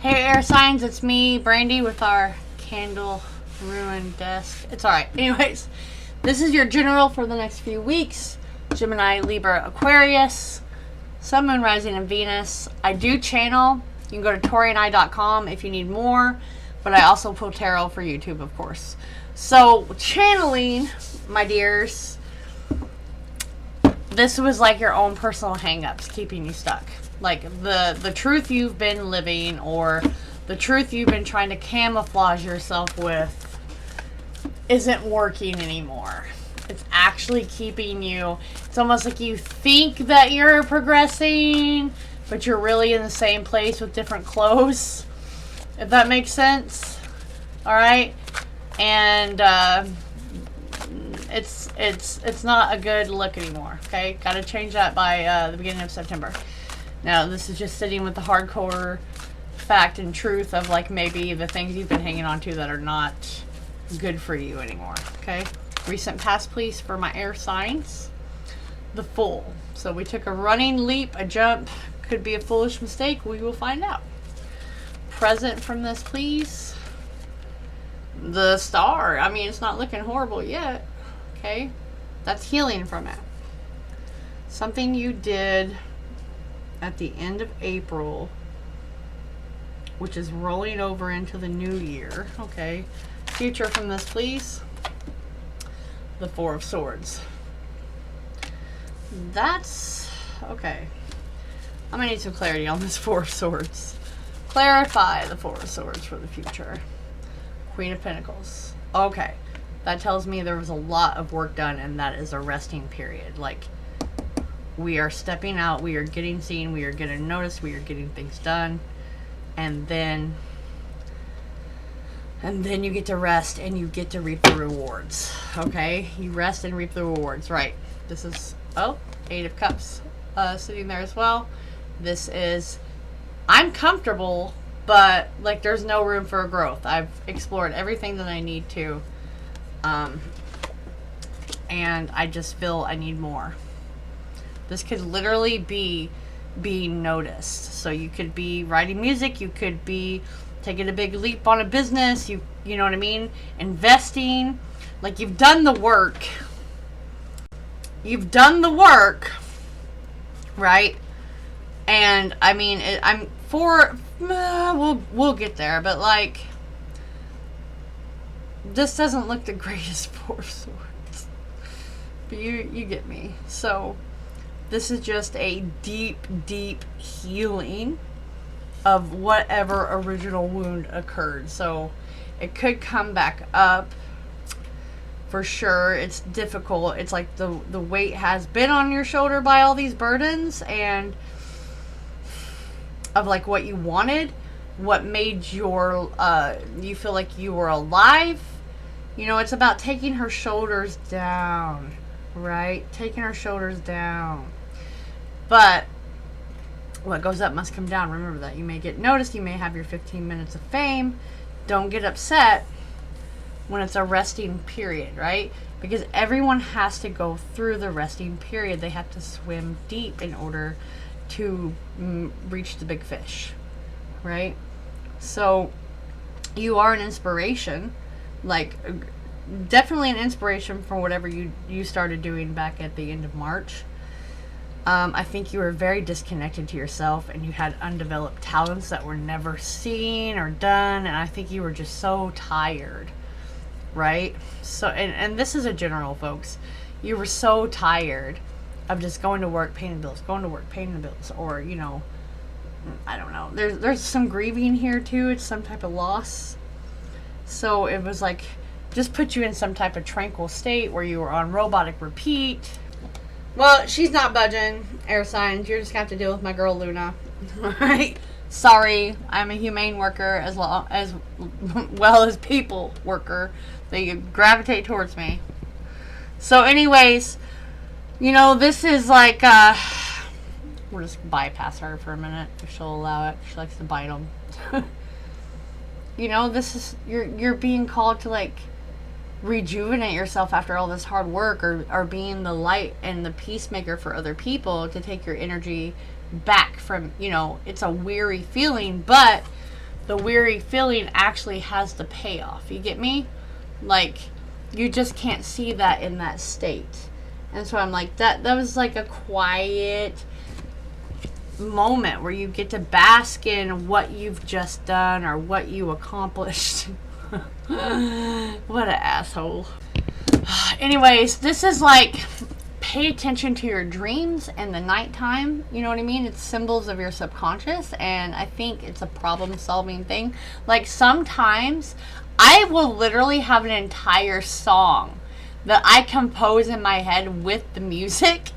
Hey air signs, it's me, Brandy, with our candle ruined desk. It's alright. Anyways, this is your general for the next few weeks. Gemini, Libra, Aquarius, Sun, Moon, Rising, and Venus. I do channel. You can go to Taurean.com if you need more, but I also pull tarot for YouTube, of course. So, channeling, my dears, this was like your own personal hang-ups keeping you stuck. Like the truth you've been living, or the truth you've been trying to camouflage yourself with, isn't working anymore. It's actually keeping you, it's almost like you think that you're progressing, but you're really in the same place with different clothes, if that makes sense. Alright? And it's not a good look anymore. Okay? Gotta change that by the beginning of September. Now, this is just sitting with the hardcore fact and truth of, like, maybe the things you've been hanging on to that are not good for you anymore, okay? Recent past, please, for my air signs. The Fool. So we took a running leap, a jump. Could be a foolish mistake. We will find out. Present from this, please. The Star. I mean, it's not looking horrible yet, okay? That's healing from it. Something you did at the end of April, which is rolling over into the new year. Okay. Future from this, please. The Four of Swords. That's okay. I'm gonna need some clarity on this Four of Swords. Clarify the Four of Swords for the future. Queen of Pentacles. Okay. That tells me there was a lot of work done, and that is a resting period. Like, we are stepping out, we are getting seen, we are getting noticed, we are getting things done, and then you get to rest and you get to reap the rewards. Okay? You rest and reap the rewards. Right. This is, oh, Eight of Cups sitting there as well. This is, I'm comfortable, but, like, there's no room for growth. I've explored everything that I need to, and I just feel I need more. This could literally be being noticed. So you could be writing music, you could be taking a big leap on a business, you know what I mean? Investing. Like, you've done the work. You've done the work, right? And I mean, we'll get there, but, like, this doesn't look the greatest Four of Swords. But you get me. So this is just a deep, deep healing of whatever original wound occurred. So it could come back up for sure. It's difficult. It's like the weight has been on your shoulder by all these burdens, and of, like, what you wanted, what made your you feel like you were alive. You know, it's about taking her shoulders down, right? Taking her shoulders down. But what goes up must come down. Remember that. You may get noticed. You may have your 15 minutes of fame. Don't get upset when it's a resting period, right? Because everyone has to go through the resting period. They have to swim deep in order to reach the big fish, right? So you are an inspiration. Like, definitely an inspiration for whatever you started doing back at the end of March. I think you were very disconnected to yourself, and you had undeveloped talents that were never seen or done, and I think you were just so tired, right? So, and this is a general, folks. You were so tired of just going to work, paying the bills, going to work, paying the bills, or, you know, I don't know. There's some grieving here, too. It's some type of loss. So it was like, just put you in some type of tranquil state where you were on robotic repeat. Well, she's not budging, air signs. You're just going to have to deal with my girl, Luna. Alright? Sorry, I'm a humane worker as well as people worker. They gravitate towards me. So anyways, you know, this is like, we'll just bypass her for a minute if she'll allow it. She likes to bite them. You know, this is, you're being called to, like, rejuvenate yourself after all this hard work, or being the light and the peacemaker for other people, to take your energy back from, you know, it's a weary feeling, but the weary feeling actually has the payoff. You get me? Like, you just can't see that in that state. And so I'm like, that was like a quiet moment where you get to bask in what you've just done or what you accomplished. What an asshole. Anyways, this is like, pay attention to your dreams in the nighttime. You know what I mean? It's symbols of your subconscious, and I think it's a problem-solving thing. Like, sometimes I will literally have an entire song that I compose in my head with the music.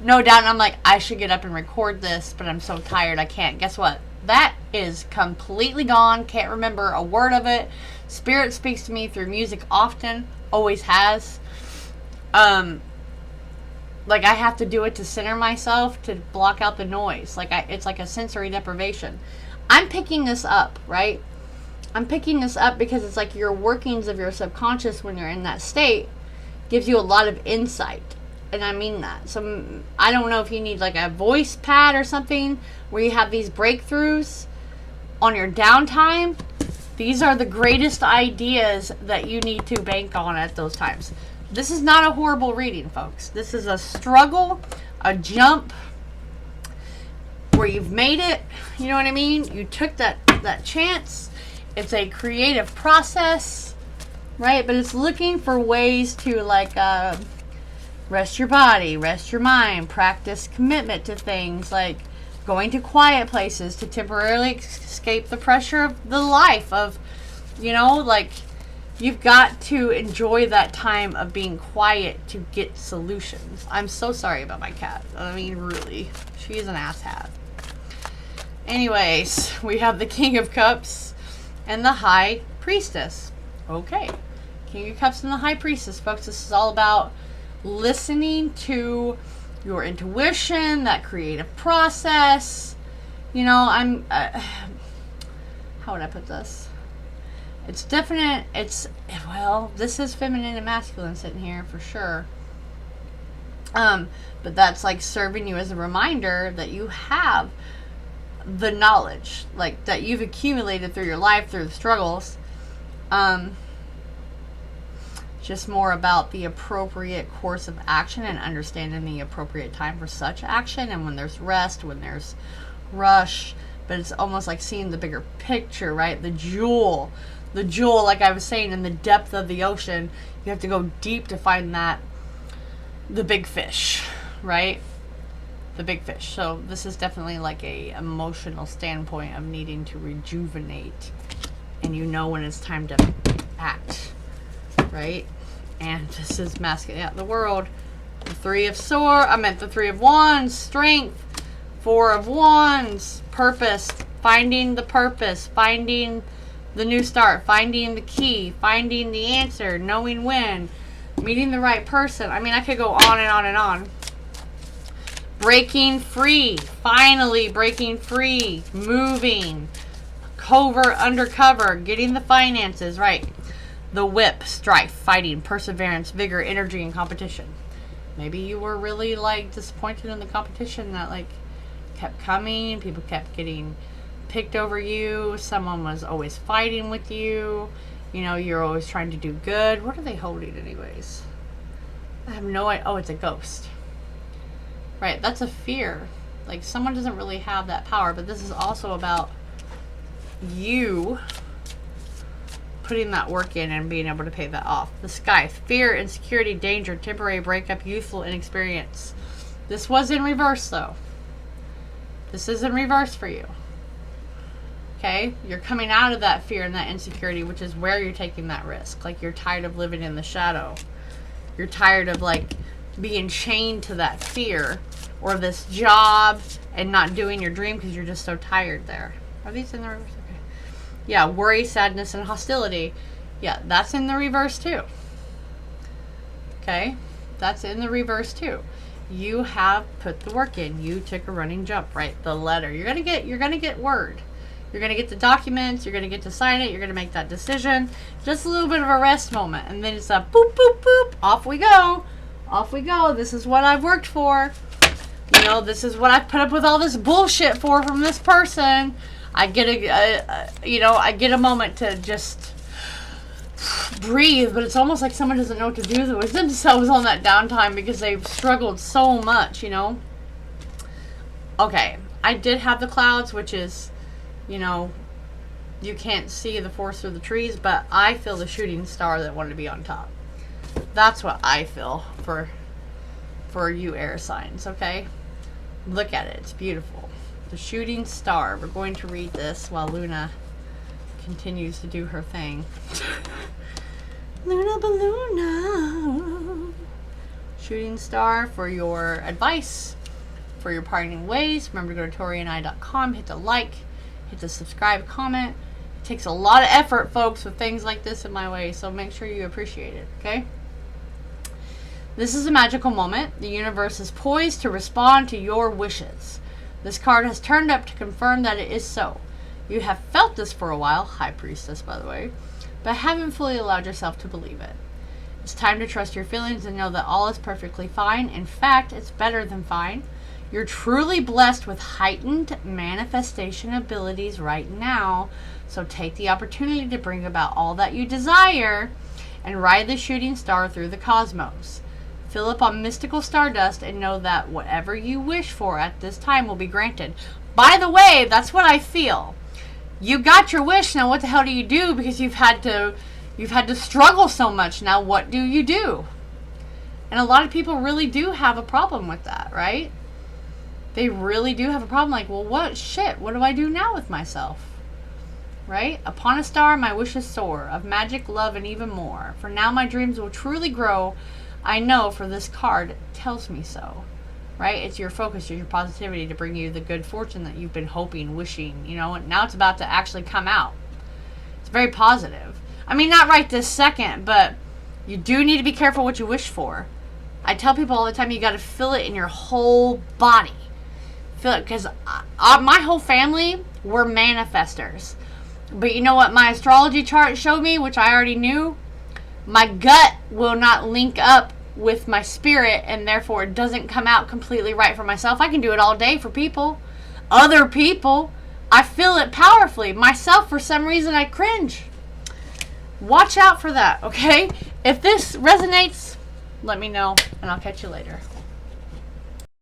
No doubt, and I'm like, I should get up and record this, but I'm so tired I can't. Guess what? That is completely gone. Can't remember a word of it. Spirit speaks to me through music often. Always has. Like, I have to do it to center myself, to block out the noise. Like, it's like a sensory deprivation. I'm picking this up, right? I'm picking this up because it's like your workings of your subconscious when you're in that state gives you a lot of insight. And I mean that. So, I don't know if you need like a voice pad or something where you have these breakthroughs on your downtime. These are the greatest ideas that you need to bank on at those times. This is not a horrible reading, folks. This is a struggle, a jump, where you've made it. You know what I mean? You took that chance. It's a creative process, right? But it's looking for ways to, like, rest your body, rest your mind, practice commitment to things, like going to quiet places to temporarily escape the pressure of the life of, you know, like, you've got to enjoy that time of being quiet to get solutions. I'm so sorry about my cat. I mean, really. She's an asshat. Anyways, we have the King of Cups and the High Priestess. Okay. King of Cups and the High Priestess, folks. This is all about listening to your intuition, that creative process. You know, how would I put this? It's definite, well, this is feminine and masculine sitting here for sure. But that's like serving you as a reminder that you have the knowledge, like, that you've accumulated through your life, through the struggles. Just more about the appropriate course of action and understanding the appropriate time for such action, and when there's rest, when there's rush. But it's almost like seeing the bigger picture, right? The jewel, like I was saying, in the depth of the ocean, you have to go deep to find the big fish, right? The big fish. So this is definitely like a emotional standpoint of needing to rejuvenate, and you know when it's time to act, right? And this is masculine. Yeah, the world. The Three of Wands, strength. Four of Wands, purpose, finding the purpose, finding the new start, finding the key, finding the answer, knowing when, meeting the right person. I mean, I could go on and on and on. Breaking free, finally breaking free, moving, covert, undercover, getting the finances right. The Whip, strife, fighting, perseverance, vigor, energy, and competition. Maybe you were really, like, disappointed in the competition that, like, kept coming. People kept getting picked over you. Someone was always fighting with you. You know, you're always trying to do good. What are they holding anyways? I have no idea. Oh, it's a ghost. Right, that's a fear. Like, someone doesn't really have that power, but this is also about you putting that work in and being able to pay that off. The Sky, fear, insecurity, danger, temporary breakup, youthful inexperience. This was in reverse, though. This is in reverse for you. Okay? You're coming out of that fear and that insecurity, which is where you're taking that risk. Like, you're tired of living in the shadow. You're tired of, like, being chained to that fear or this job and not doing your dream because you're just so tired there. Are these in the reverse? Okay. Yeah, worry, sadness, and hostility. Yeah, that's in the reverse too. Okay? That's in the reverse too. You have put the work in. You took a running jump, right? The letter. You're gonna get word. You're gonna get the documents. You're gonna get to sign it. You're gonna make that decision. Just a little bit of a rest moment, and then it's a boop, boop, boop. Off we go. Off we go. This is what I've worked for. You know, this is what I've put up with all this bullshit for from this person. I get I get a moment to just breathe, but it's almost like someone doesn't know what to do with themselves on that downtime because they've struggled so much, Okay, I did have the clouds, which is, you can't see the forest through the trees, but I feel the shooting star that wanted to be on top. That's what I feel for you air signs, okay? Look at it. It's beautiful. The shooting star. We're going to read this while Luna continues to do her thing. Luna Baluna. Shooting star for your advice, for your parting ways. Remember to go to Taureani.com, hit the like, hit the subscribe, comment. It takes a lot of effort, folks, with things like this in my way, so make sure you appreciate it, okay? This is a magical moment. The universe is poised to respond to your wishes. This card has turned up to confirm that it is so. You have felt this for a while, High Priestess, by the way, but haven't fully allowed yourself to believe it. It's time to trust your feelings and know that all is perfectly fine. In fact, it's better than fine. You're truly blessed with heightened manifestation abilities right now, so take the opportunity to bring about all that you desire and ride the shooting star through the cosmos. Fill up on mystical stardust and know that whatever you wish for at this time will be granted. By the way, that's what I feel. You got your wish, now what the hell do you do? Because you've had to struggle so much. Now what do you do? And a lot of people really do have a problem with that, right? They really do have a problem. Like, well, what do I do now with myself? Right? Upon a star, my wishes soar, of magic, love, and even more. For now, my dreams will truly grow. I know, for this card tells me so. Right? It's your focus, your positivity to bring you the good fortune that you've been hoping, wishing, and now it's about to actually come out. It's very positive. I mean, not right this second, but you do need to be careful what you wish for. I tell people all the time, you got to feel it in your whole body. Feel it, because my whole family, we're manifestors. But you know what my astrology chart showed me, which I already knew? My gut will not link up with my spirit, and therefore it doesn't come out completely right for myself. I can do it all day for people. Other people, I feel it powerfully. Myself, for some reason, I cringe. Watch out for that, okay? If this resonates, let me know, and I'll catch you later.